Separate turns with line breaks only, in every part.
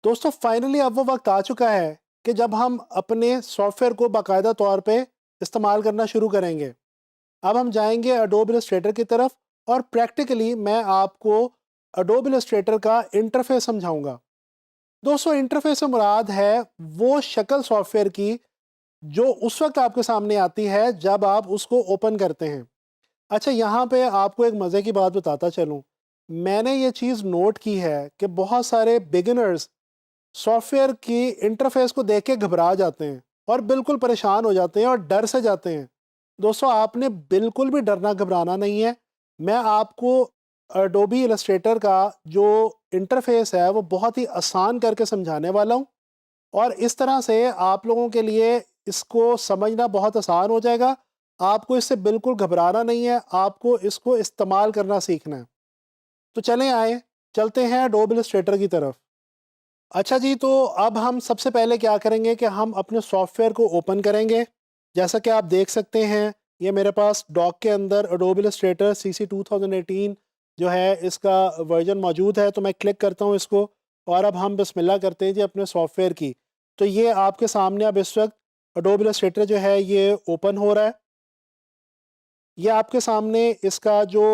दोस्तों फाइनली अब वो वक्त आ चुका है कि जब हम अपने सॉफ्टवेयर को बाकायदा तौर पे इस्तेमाल करना शुरू करेंगे। अब हम जाएंगे अडोब इलस्ट्रेटर की तरफ और प्रैक्टिकली मैं आपको अडोब इलस्ट्रेटर का इंटरफेस समझाऊंगा। दोस्तों इंटरफेस से मुराद है वो शक्ल सॉफ्टवेयर की जो उस वक्त आपके सामने आती है जब आप उसको ओपन करते हैं। अच्छा, यहाँ पे आपको एक मज़े की बात बताता चलूँ। मैंने ये चीज़ नोट की है कि बहुत सारे बिगिनर्स सॉफ्टवेयर की इंटरफेस को देख के घबरा जाते हैं और बिल्कुल परेशान हो जाते हैं और डर से जाते हैं। दोस्तों आपने बिल्कुल भी डरना घबराना नहीं है। मैं आपको अडोबी इलस्ट्रेटर का जो इंटरफेस है वो बहुत ही आसान करके समझाने वाला हूँ और इस तरह से आप लोगों के लिए इसको समझना बहुत आसान हो जाएगा। आपको इससे बिल्कुल घबराना नहीं है, आपको इसको इस्तेमाल करना सीखना है। तो चलें आए, चलते हैं अडोबी इलस्ट्रेटर की तरफ। अच्छा जी, तो अब हम सबसे पहले क्या करेंगे कि हम अपने सॉफ्टवेयर को ओपन करेंगे। जैसा कि आप देख सकते हैं, ये मेरे पास डॉक के अंदर अडोबी इलस्ट्रेटर CC 2018 जो है इसका वर्जन मौजूद है। तो मैं क्लिक करता हूँ इसको और अब हम बिस्मिल्लाह करते हैं जी अपने सॉफ्टवेयर की। तो ये आपके सामने अब इस वक्त अडोबी इलस्ट्रेटर जो है ये ओपन हो रहा है। ये आपके सामने इसका जो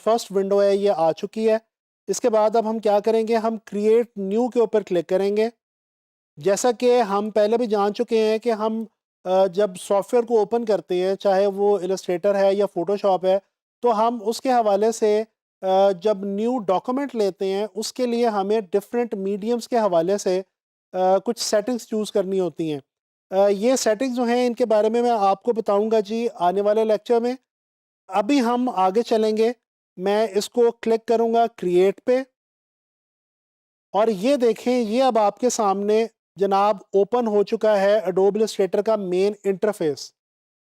फर्स्ट विंडो है ये आ चुकी है। इसके बाद अब हम क्या करेंगे, हम क्रिएट न्यू के ऊपर क्लिक करेंगे। जैसा कि हम पहले भी जान चुके हैं कि हम जब सॉफ्टवेयर को ओपन करते हैं, चाहे वो इलस्ट्रेटर है या फ़ोटोशॉप है, तो हम उसके हवाले से जब न्यू डॉक्यूमेंट लेते हैं उसके लिए हमें डिफरेंट मीडियम्स के हवाले से कुछ सेटिंग्स चूज़ करनी होती हैं। ये सेटिंग्स जो हैं इनके बारे में मैं आपको बताऊंगा जी आने वाले लेक्चर में। अभी हम आगे चलेंगे। मैं इसको क्लिक करूंगा क्रिएट पे और ये देखें, ये अब आपके सामने जनाब ओपन हो चुका है अडोब इलस्ट्रेटर का मेन इंटरफेस।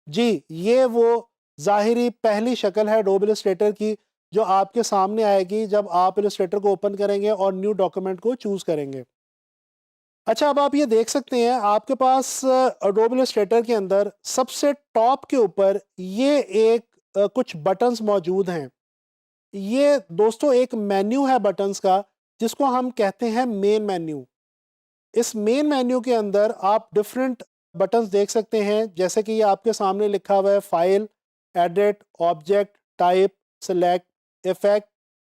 जी, ये वो ज़ाहिरी पहली शक्ल है अडोब इलस्ट्रेटर की जो आपके सामने आएगी जब आप इलस्ट्रेटर को ओपन करेंगे और न्यू डॉक्यूमेंट को चूज़ करेंगे। अच्छा, अब आप ये देख सकते हैं आपके पास अडोब इलस्ट्रेटर के अंदर सबसे टॉप के ऊपर ये एक कुछ बटन्स मौजूद हैं। ये दोस्तों एक मेन्यू है बटन्स का जिसको हम कहते हैं मेन मेन्यू। इस मेन मेन्यू के अंदर आप डिफरेंट बटन्स देख सकते हैं, जैसे कि ये आपके सामने लिखा हुआ है file, edit, object, type, select, effect,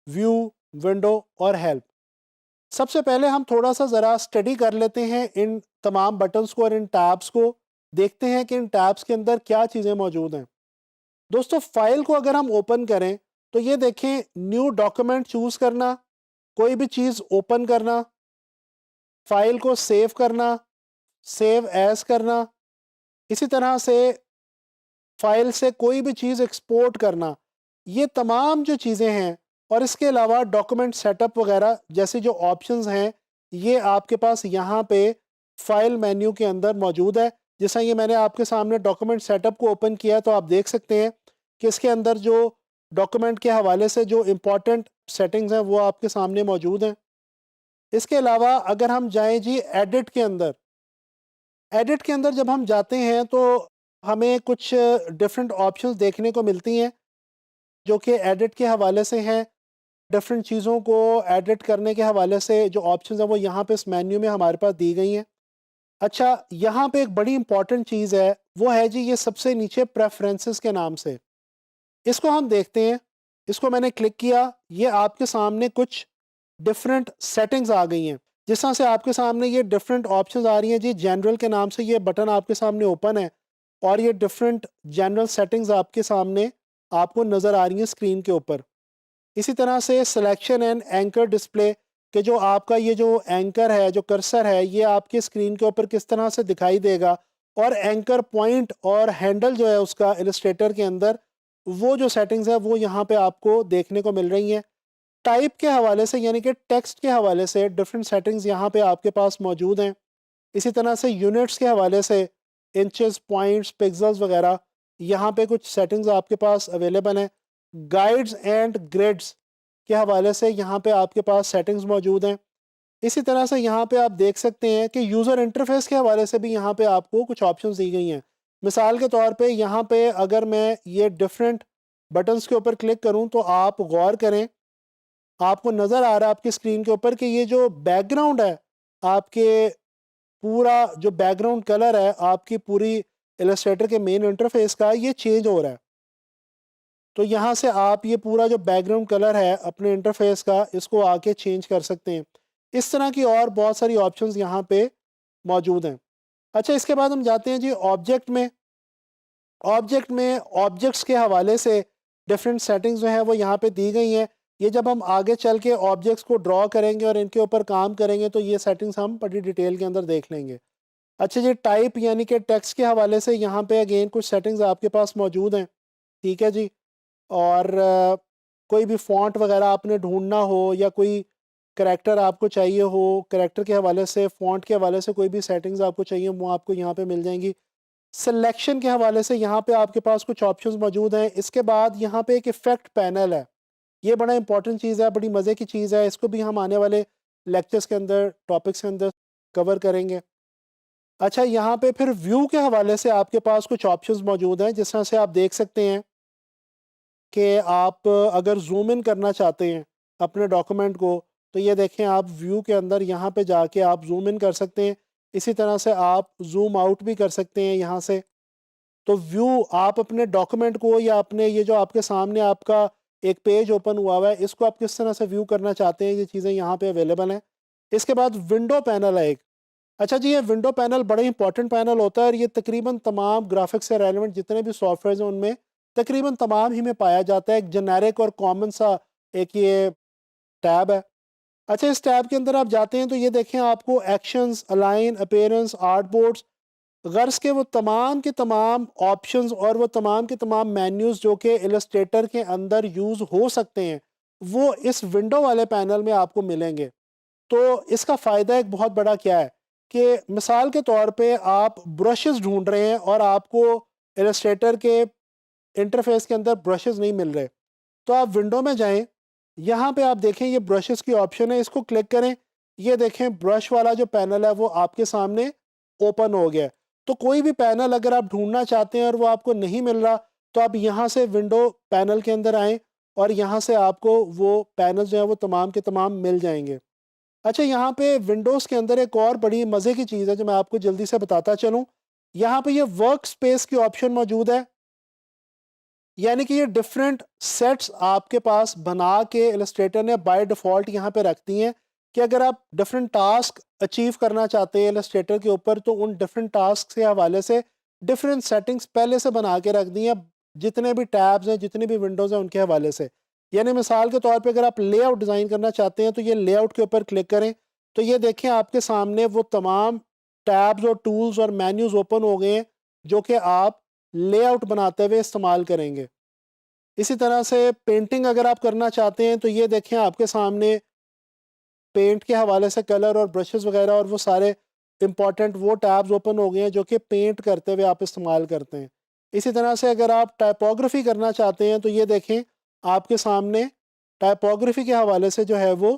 view, window और हेल्प। सबसे पहले हम थोड़ा सा ज़रा स्टडी कर लेते हैं इन तमाम बटन्स को और इन टैब्स को। देखते हैं कि इन टैब्स के अंदर क्या चीज़ें मौजूद हैं। दोस्तों फाइल को अगर हम ओपन करें तो ये देखें, न्यू डॉक्यूमेंट चूज़ करना, कोई भी चीज़ ओपन करना, फाइल को सेव करना, सेव एज करना, इसी तरह से फाइल से कोई भी चीज़ एक्सपोर्ट करना, ये तमाम जो चीज़ें हैं और इसके अलावा डॉक्यूमेंट सेटअप वगैरह जैसे जो ऑप्शंस हैं, ये आपके पास यहाँ पे फाइल मेन्यू के अंदर मौजूद है। जैसा ये मैंने आपके सामने डॉक्यूमेंट सेटअप को ओपन किया तो आप देख सकते हैं कि इसके अंदर जो डॉक्यूमेंट के हवाले से जो इम्पोर्टेंट सेटिंग्स हैं वो आपके सामने मौजूद हैं। इसके अलावा अगर हम जाएं जी एडिट के अंदर, एडिट के अंदर जब हम जाते हैं तो हमें कुछ डिफरेंट ऑप्शंस देखने को मिलती हैं जो कि एडिट के हवाले से हैं। डिफरेंट चीज़ों को एडिट करने के हवाले से जो ऑप्शंस हैं वो यहाँ पे इस मेन्यू में हमारे पास दी गई हैं। अच्छा, यहाँ पे एक बड़ी इंपॉर्टेंट चीज़ है, वो है जी ये सबसे नीचे प्रेफरेंसेस के नाम से। इसको हम देखते हैं। इसको मैंने क्लिक किया, ये आपके सामने कुछ डिफरेंट सेटिंग्स आ गई हैं। जिस तरह से आपके सामने ये डिफरेंट ऑप्शंस आ रही हैं जी, जनरल के नाम से ये बटन आपके सामने ओपन है और ये डिफरेंट जनरल सेटिंग्स आपके सामने आपको नज़र आ रही हैं स्क्रीन के ऊपर। इसी तरह से सिलेक्शन एंड एंकर डिस्प्ले के जो आपका ये जो एंकर है, जो कर्सर है, ये आपके स्क्रीन के ऊपर किस तरह से दिखाई देगा और एंकर पॉइंट और हैंडल जो है उसका इलस्ट्रेटर के अंदर, वो जो सेटिंग्स है वो यहाँ पे आपको देखने को मिल रही हैं। टाइप के हवाले से यानी कि टेक्स्ट के हवाले से डिफरेंट सेटिंग्स यहाँ पे आपके पास मौजूद हैं। इसी तरह से यूनिट्स के हवाले से इंचेस, पॉइंट्स, पिक्सल्स वगैरह यहाँ पे कुछ सेटिंग्स आपके पास अवेलेबल हैं। गाइड्स एंड ग्रिड्स के हवाले से यहाँ पे आपके पास सेटिंग्स मौजूद हैं। इसी तरह से यहाँ पे आप देख सकते हैं कि यूज़र इंटरफेस के हवाले से भी यहाँ पे आपको कुछ ऑप्शंस दी गई हैं। मिसाल के तौर पे यहाँ पे अगर मैं ये डिफरेंट बटन्स के ऊपर क्लिक करूँ तो आप गौर करें, आपको नज़र आ रहा है आपकी स्क्रीन के ऊपर कि ये जो बैकग्राउंड है आपके पूरा जो बैकग्राउंड कलर है आपकी पूरी इलस्ट्रेटर के मेन इंटरफेस का, ये चेंज हो रहा है। तो यहाँ से आप ये पूरा जो बैकग्राउंड कलर है अपने इंटरफेस का, इसको आके चेंज कर सकते हैं। इस तरह की और बहुत सारी ऑप्शंस यहाँ पे मौजूद हैं। अच्छा, इसके बाद हम जाते हैं जी ऑब्जेक्ट में। ऑब्जेक्ट में ऑब्जेक्ट्स के हवाले से डिफरेंट सेटिंग्स जो हैं वो यहाँ पे दी गई हैं। ये जब हम आगे चल के ऑब्जेक्ट्स को ड्रॉ करेंगे और इनके ऊपर काम करेंगे तो ये सेटिंग्स हम बड़ी डिटेल के अंदर देख लेंगे। अच्छा जी, टाइप यानी कि टेक्स्ट के हवाले से यहाँ पे अगेन कुछ सेटिंग्स आपके पास मौजूद हैं। ठीक है जी। और कोई भी फ़ॉन्ट वगैरह आपने ढूँढना हो या कोई करैक्टर आपको चाहिए हो, करैक्टर के हवाले से, फ़ॉन्ट के हवाले से कोई भी सेटिंग्स आपको चाहिए वो आपको यहाँ पे मिल जाएँगी। सिलेक्शन के हवाले से यहाँ पे आपके पास कुछ ऑप्शंस मौजूद हैं। इसके बाद यहाँ पे एक इफ़ेक्ट पैनल है। ये बड़ा इंपॉर्टेंट चीज़ है, बड़ी मज़े की चीज़ है। इसको भी हम आने वाले लेक्चर्स के अंदर, टॉपिक्स के अंदर कवर करेंगे। अच्छा, यहाँ पे फिर व्यू के हवाले से आपके पास कुछ ऑप्शंस मौजूद हैं, जिस तरह से आप देख सकते हैं कि आप अगर ज़ूम इन करना चाहते हैं अपने डॉक्यूमेंट को, तो ये देखें आप व्यू के अंदर यहाँ पे जाके आप ज़ूम इन कर सकते हैं। इसी तरह से आप ज़ूम आउट भी कर सकते हैं यहाँ से। तो व्यू आप अपने डॉक्यूमेंट को या अपने ये जो आपके सामने आपका एक पेज ओपन हुआ है, इसको आप किस तरह से व्यू करना चाहते हैं, ये चीज़ें यहाँ पे अवेलेबल हैं। इसके बाद विंडो पैनल है एक। अच्छा जी, ये विंडो पैनल बड़ा इंपॉर्टेंट पैनल होता है और ये तकरीबन तमाम ग्राफिक्स से रेलेवेंट जितने भी सॉफ्टवेयर हैं उनमें तकरीबन तमाम ही में पाया जाता है। एक जेनेरिक और कॉमन सा एक ये टैब है। अच्छा, इस टैब के अंदर आप जाते हैं तो ये देखें आपको actions, align, appearance, art boards, गर्ज के वो तमाम के तमाम ऑप्शंस और वो तमाम के तमाम मेन्यूज़ जो कि इलस्ट्रेटर के अंदर यूज़ हो सकते हैं, वो इस विंडो वाले पैनल में आपको मिलेंगे। तो इसका फ़ायदा एक बहुत बड़ा क्या है कि मिसाल के तौर पे आप ब्रशेस ढूंढ रहे हैं और आपको इलस्ट्रेटर के इंटरफेस के अंदर ब्रशेस नहीं मिल रहे, तो आप विंडो में जाएं। यहाँ पे आप देखें ये ब्रशेस की ऑप्शन है, इसको क्लिक करें। ये देखें ब्रश वाला जो पैनल है वो आपके सामने ओपन हो गया है। तो कोई भी पैनल अगर आप ढूंढना चाहते हैं और वो आपको नहीं मिल रहा, तो आप यहाँ से विंडो पैनल के अंदर आएँ और यहाँ से आपको वो पैनल जो है वो तमाम के तमाम मिल जाएंगे। अच्छा, यहाँ पे विंडोज़ के अंदर एक और बड़ी मज़े की चीज़ है जो मैं आपको जल्दी से बताता चलूँ। यहाँ पे ये वर्क स्पेस की ऑप्शन मौजूद है। यानी कि ये डिफरेंट सेट्स आपके पास बना के इलस्ट्रेटर ने बाय डिफ़ॉल्ट यहाँ पे रख दी हैं कि अगर आप डिफरेंट टास्क अचीव करना चाहते हैं इलस्ट्रेटर के ऊपर, तो उन डिफरेंट टास्क के हवाले से डिफरेंट सेटिंग्स पहले से बना के रख दी हैं, जितने भी टैब्स हैं, जितनी भी विंडोज़ हैं उनके हवाले से। यानी मिसाल के तौर पे अगर आप लेआउट डिज़ाइन करना चाहते हैं तो ये लेआउट के ऊपर क्लिक करें, तो ये देखें आपके सामने वो तमाम टैब्स और टूल्स और मेन्यूज़ ओपन हो गए हैं जो कि आप लेआउट बनाते हुए इस्तेमाल करेंगे। इसी तरह से पेंटिंग अगर आप करना चाहते हैं तो ये देखें आपके सामने पेंट के हवाले से कलर और ब्रशेस वगैरह और वो सारे इंपॉर्टेंट वो टैब्स ओपन हो गए हैं जो कि पेंट करते हुए आप इस्तेमाल करते हैं। इसी तरह से अगर आप टाइपोग्राफी करना चाहते हैं तो ये देखें आपके सामने टाइपोग्राफी के हवाले से जो है वो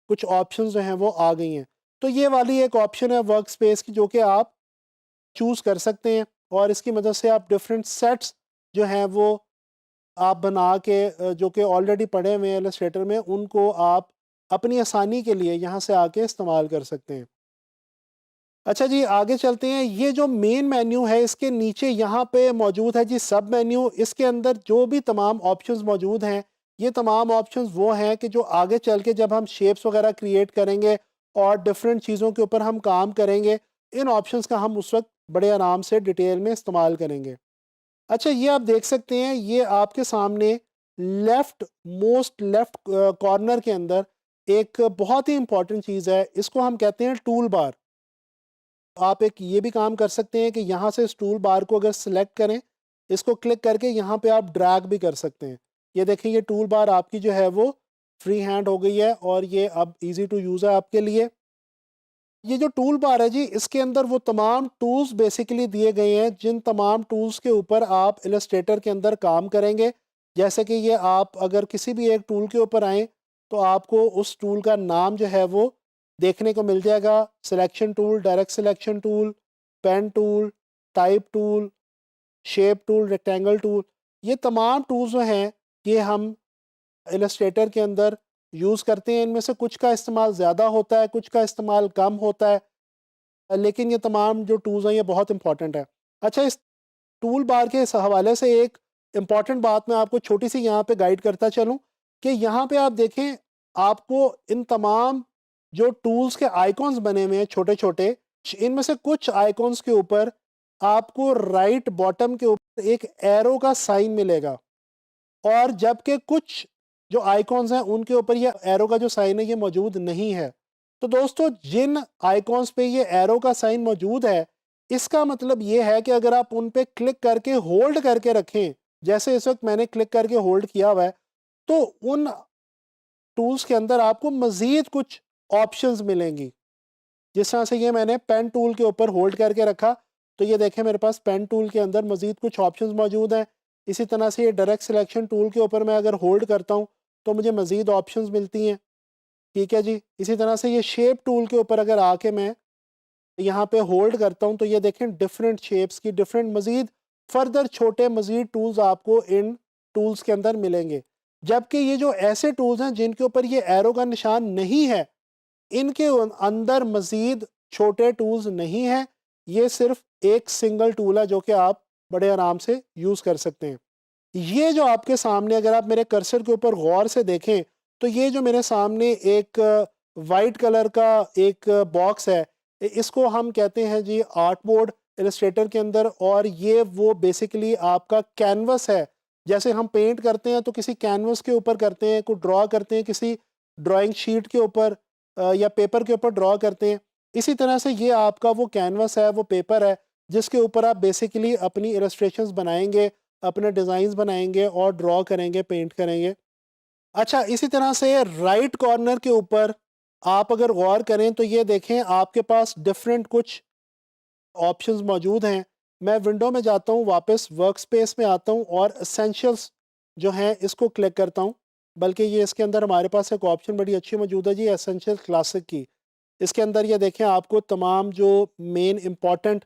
कुछ ऑप्शंस जो हैं वो आ गई हैं। तो ये वाली एक ऑप्शन है वर्क स्पेस की जो कि आप चूज़ कर सकते हैं और इसकी मदद से आप डिफरेंट सेट्स जो हैं वो आप बना के जो कि ऑलरेडी पड़े हुए हैं इलस्ट्रेटर में, उनको आप अपनी आसानी के लिए यहाँ से आके इस्तेमाल कर सकते हैं। अच्छा जी, आगे चलते हैं। ये जो मेन मेन्यू है इसके नीचे यहाँ पे मौजूद है जी सब मेन्यू। इसके अंदर जो भी तमाम ऑप्शंस मौजूद हैं, ये तमाम ऑप्शंस वो हैं कि जो आगे चल के जब हम शेप्स वगैरह क्रिएट करेंगे और डिफरेंट चीज़ों के ऊपर हम काम करेंगे, इन ऑप्शंस का हम उस वक्त बड़े आराम से डिटेल में इस्तेमाल करेंगे। अच्छा, ये आप देख सकते हैं, ये आपके सामने लेफ़्ट मोस्ट लेफ़्ट कॉर्नर के अंदर एक बहुत ही इम्पोर्टेंट चीज़ है, इसको हम कहते हैं टूल बार। आप एक ये भी काम कर सकते हैं कि यहाँ से इस टूल बार को अगर सेलेक्ट करें, इसको क्लिक करके यहाँ पे आप ड्रैग भी कर सकते हैं। ये देखें ये टूल बार आपकी जो है वो फ्री हैंड हो गई है और ये अब ईज़ी टू यूज़ है आपके लिए। ये जो टूल बार है जी, इसके अंदर वो तमाम टूल्स बेसिकली दिए गए हैं जिन तमाम टूल्स के ऊपर आप इलस्ट्रेटर के अंदर काम करेंगे। जैसे कि ये आप अगर किसी भी एक टूल के ऊपर आएँ तो आपको उस टूल का नाम जो है वो देखने को मिल जाएगा। Selection tool, direct selection tool, pen tool, type tool, shape tool, rectangle tool, ये तमाम टूल्स जो हैं ये हम इलस्ट्रेटर के अंदर यूज़ करते हैं। इनमें से कुछ का इस्तेमाल ज़्यादा होता है, कुछ का इस्तेमाल कम होता है, लेकिन ये तमाम जो टूल्स हैं ये बहुत इंपॉर्टेंट है। अच्छा, इस टूल बार के इस हवाले से एक इम्पॉर्टेंट बात मैं आपको छोटी सी यहाँ पे गाइड करता चलूँ कि यहाँ पे आप देखें, आपको इन तमाम जो टूल्स के आइकॉन्स बने हुए हैं छोटे-छोटे, इनमें से कुछ आइकॉन्स के ऊपर आपको राइट बॉटम के ऊपर एक एरो का साइन मिलेगा, और जबकि कुछ जो आइकॉन्स हैं उनके ऊपर ये एरो का जो साइन है ये मौजूद नहीं है। तो दोस्तों, जिन आइकॉन्स पे ये एरो का साइन मौजूद है, इसका मतलब ये है कि अगर आप उन पे क्लिक करके होल्ड करके रखें, जैसे इस वक्त मैंने क्लिक करके होल्ड किया हुआ है, तो उन टूल्स के अंदर आपको मज़ीद कुछ ऑप्शंस मिलेंगी। जिस तरह से ये मैंने पेन टूल के ऊपर होल्ड करके रखा, तो ये देखें मेरे पास पेन टूल के अंदर मज़ीद कुछ ऑप्शंस मौजूद हैं। इसी तरह से ये डायरेक्ट सिलेक्शन टूल के ऊपर मैं अगर होल्ड करता हूँ तो मुझे मज़ीद ऑप्शंस मिलती हैं। ठीक है जी। इसी तरह से ये शेप टूल के ऊपर अगर आके मैं यहाँ पे होल्ड करता हूँ तो ये देखें डिफरेंट शेप्स की डिफरेंट मज़ीद फर्दर छोटे मज़ीद टूल्स आपको इन टूल्स के अंदर मिलेंगे। जबकि ये जो ऐसे टूल्स हैं जिनके ऊपर ये एरो का निशान नहीं है, इनके अंदर मज़ीद छोटे टूल्स नहीं हैं। ये सिर्फ एक सिंगल टूल है जो कि आप बड़े आराम से यूज़ कर सकते हैं। ये जो आपके सामने, अगर आप मेरे कर्सर के ऊपर गौर से देखें, तो ये जो मेरे सामने एक वाइट कलर का एक बॉक्स है, इसको हम कहते हैं जी आर्ट बोर्ड इलस्ट्रेटर के अंदर, और ये वो बेसिकली आपका कैनवस है। जैसे हम पेंट करते हैं तो किसी कैनवस के ऊपर करते हैं, कोई ड्रॉ करते हैं किसी ड्राइंग शीट के ऊपर या पेपर के ऊपर ड्रॉ करते हैं। इसी तरह से ये आपका वो कैनवस है, वो पेपर है, जिसके ऊपर आप बेसिकली अपनी इलस्ट्रेशंस बनाएंगे, अपने डिज़ाइंस बनाएंगे और ड्रॉ करेंगे, पेंट करेंगे। अच्छा, इसी तरह से राइट कॉर्नर के ऊपर आप अगर गौर करें तो ये देखें आपके पास डिफरेंट कुछ ऑप्शंस मौजूद हैं। मैं विंडो में जाता हूँ, वापस वर्क स्पेस में आता हूँ और एसेंशियल्स जो हैं इसको क्लिक करता हूँ। बल्कि ये इसके अंदर हमारे पास एक ऑप्शन बड़ी अच्छी मौजूद है जी, एसेंशियल क्लासिक की। इसके अंदर ये देखें आपको तमाम जो मेन इम्पॉर्टेंट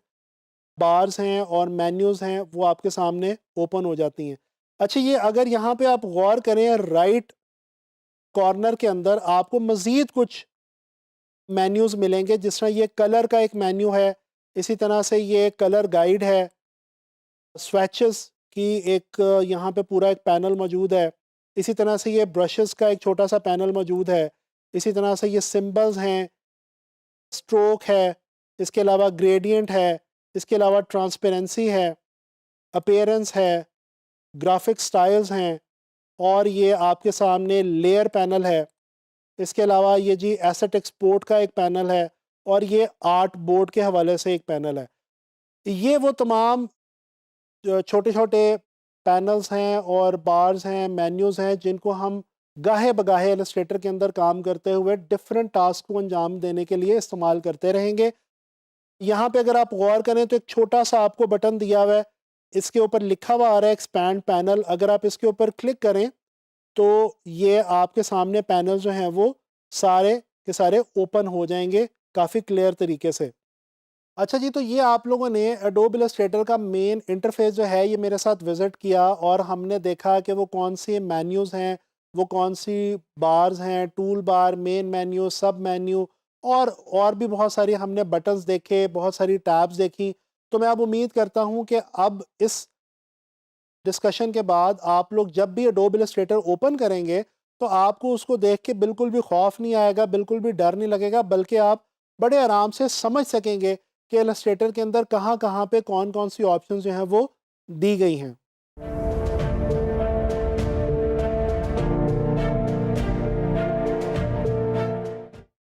बार्स हैं और मेन्यूज़ हैं वो आपके सामने ओपन हो जाती हैं। अच्छा, ये अगर यहाँ पे आप गौर करें, राइट कॉर्नर के अंदर आपको मज़ीद कुछ मेन्यूज़ मिलेंगे। जिस तरह ये कलर का एक मेन्यू है, इसी तरह से ये कलर गाइड है, स्वैचेस की एक यहाँ पे पूरा एक पैनल मौजूद है। इसी तरह से ये ब्रशेस का एक छोटा सा पैनल मौजूद है। इसी तरह से ये सिंबल्स हैं, स्ट्रोक है, इसके अलावा ग्रेडियंट है, इसके अलावा ट्रांसपेरेंसी है, अपीयरेंस है, ग्राफिक स्टाइल्स हैं, और ये आपके सामने लेयर पैनल है। इसके अलावा ये जी एसेट एक्सपोर्ट का एक पैनल है, और ये आर्ट बोर्ड के हवाले से एक पैनल है। ये वो तमाम जो छोटे-छोटे पैनल्स हैं और बार्स हैं, मेन्यूज़ हैं, जिनको हम गाहे बगाहे इलस्ट्रेटर के अंदर काम करते हुए डिफरेंट टास्क को अंजाम देने के लिए इस्तेमाल करते रहेंगे। यहाँ पे अगर आप गौर करें तो एक छोटा सा आपको बटन दिया हुआ है, इसके ऊपर लिखा हुआ आ रहा है एक्सपैंड पैनल। अगर आप इसके ऊपर क्लिक करें तो ये आपके सामने पैनल जो हैं वो सारे के सारे ओपन हो जाएंगे काफ़ी क्लियर तरीके से। अच्छा जी, तो ये आप लोगों ने एडोब इलस्ट्रेटर का मेन इंटरफेस जो है ये मेरे साथ विज़िट किया, और हमने देखा कि वो कौन सी मेन्यूज़ हैं, वो कौन सी बार्स हैं, टूल बार, मेन मेन्यू, सब मेन्यू, और भी बहुत सारी हमने बटन्स देखे, बहुत सारी टैब्स देखी। तो मैं अब उम्मीद करता हूँ कि अब इस डिस्कशन के बाद आप लोग जब भी एडोब इलस्ट्रेटर ओपन करेंगे तो आपको उसको देख के बिल्कुल भी खौफ नहीं आएगा, बिल्कुल भी डर नहीं लगेगा, बल्कि आप बड़े आराम से समझ सकेंगे कि इलस्ट्रेटर के अंदर कहाँ कहाँ पे कौन कौन सी ऑप्शंस जो हैं वो दी गई हैं।